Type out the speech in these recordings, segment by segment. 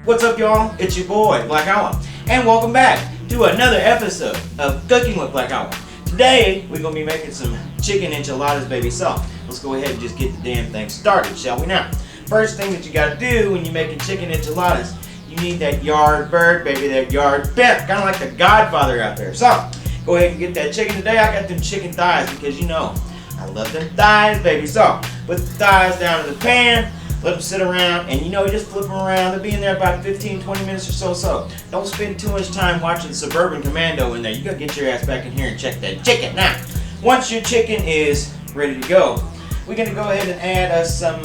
What's up, y'all? It's your boy, Black Owl, and welcome back to another episode of Cooking with Black Owl. Today, we're going to be making some chicken enchiladas, baby. So, let's go ahead and just get the damn thing started, shall we now? First thing that you got to do when you're making chicken enchiladas, you need that yard bird, baby, that yard pimp, kind of like the Godfather out there. So, go ahead and get that chicken. Today, I got them chicken thighs because, you know, I love them thighs, baby. So, put the thighs down in the pan. Let them sit around, and you know, just flip them around. They'll be in there about 15-20 minutes or so. So don't spend too much time watching Suburban Commando in there. You gotta get your ass back in here and check that chicken. Now, once your chicken is ready to go, we're gonna go ahead and add us some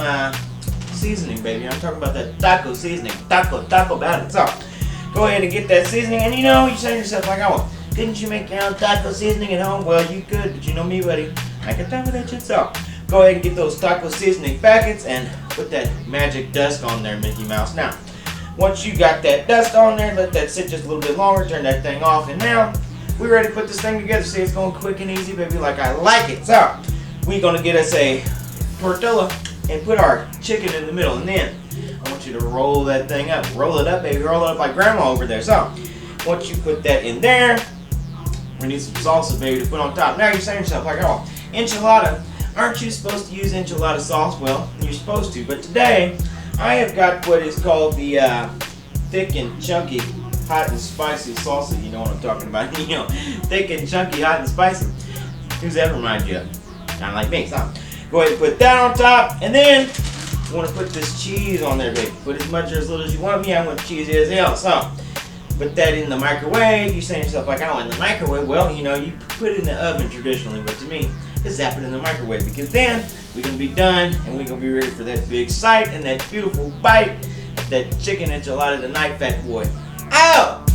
seasoning, baby. I'm talking about that taco seasoning, taco batter. So go ahead and get that seasoning. And you know, you say to yourself, like, oh, couldn't you make your own taco seasoning at home? Well, you could, but you know me, buddy. I can tell you that shit. So go ahead and get those taco seasoning packets and put that magic dust on there, Mickey Mouse. Now, once you got that dust on there, let that sit just a little bit longer, turn that thing off, and now we're ready to put this thing together. See, it's going quick and easy, baby, like I like it. So, we're going to get us a tortilla and put our chicken in the middle, and then I want you to roll that thing up. Roll it up, baby. Roll it up like grandma over there. So, once you put that in there, we need some salsa, baby, to put on top. Now, you're saying to yourself, like, oh, enchilada. Aren't you supposed to use enchilada sauce? Well, you're supposed to, but today I have got what is called the thick and chunky, hot and spicy salsa. You know what I'm talking about? You know, thick and chunky, hot and spicy. Who's that remind you of? Kind of like me. So go ahead and put that on top, and then you want to put this cheese on there, baby. Put as much or as little as you want. Me, I want cheesy as hell. So put that in the microwave. You say to yourself, like, oh, in the microwave? Well, you know, you put it in the oven traditionally, but to me, just zap it in the microwave, because then we're going to be done and we're going to be ready for that big sight and that beautiful bite of that chicken enchilada tonight, fat boy. Ow!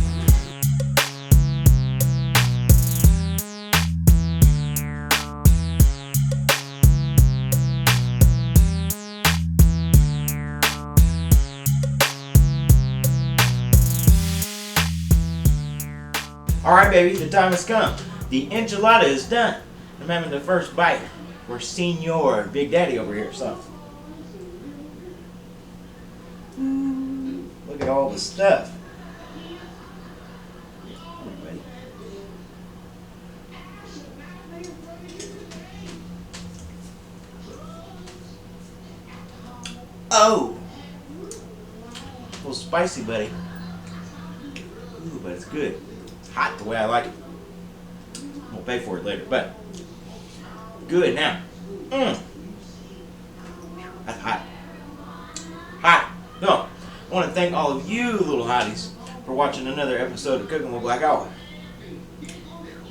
Alright, baby, the time has come. The enchilada is done. I'm having the first bite for Senor Big Daddy over here, so. Look at all the stuff. Oh! A little spicy, buddy. Ooh, but it's good. It's hot the way I like it. We'll pay for it later, but good now. That's hot. Hot. So, I want to thank all of you little hotties for watching another episode of Cooking with Black Owl.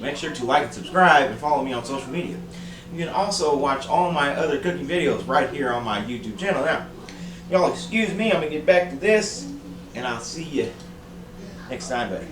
Make sure to like and subscribe and follow me on social media. You can also watch all my other cooking videos right here on my YouTube channel. Now, y'all excuse me, I'm going to get back to this, and I'll see you next time, buddy.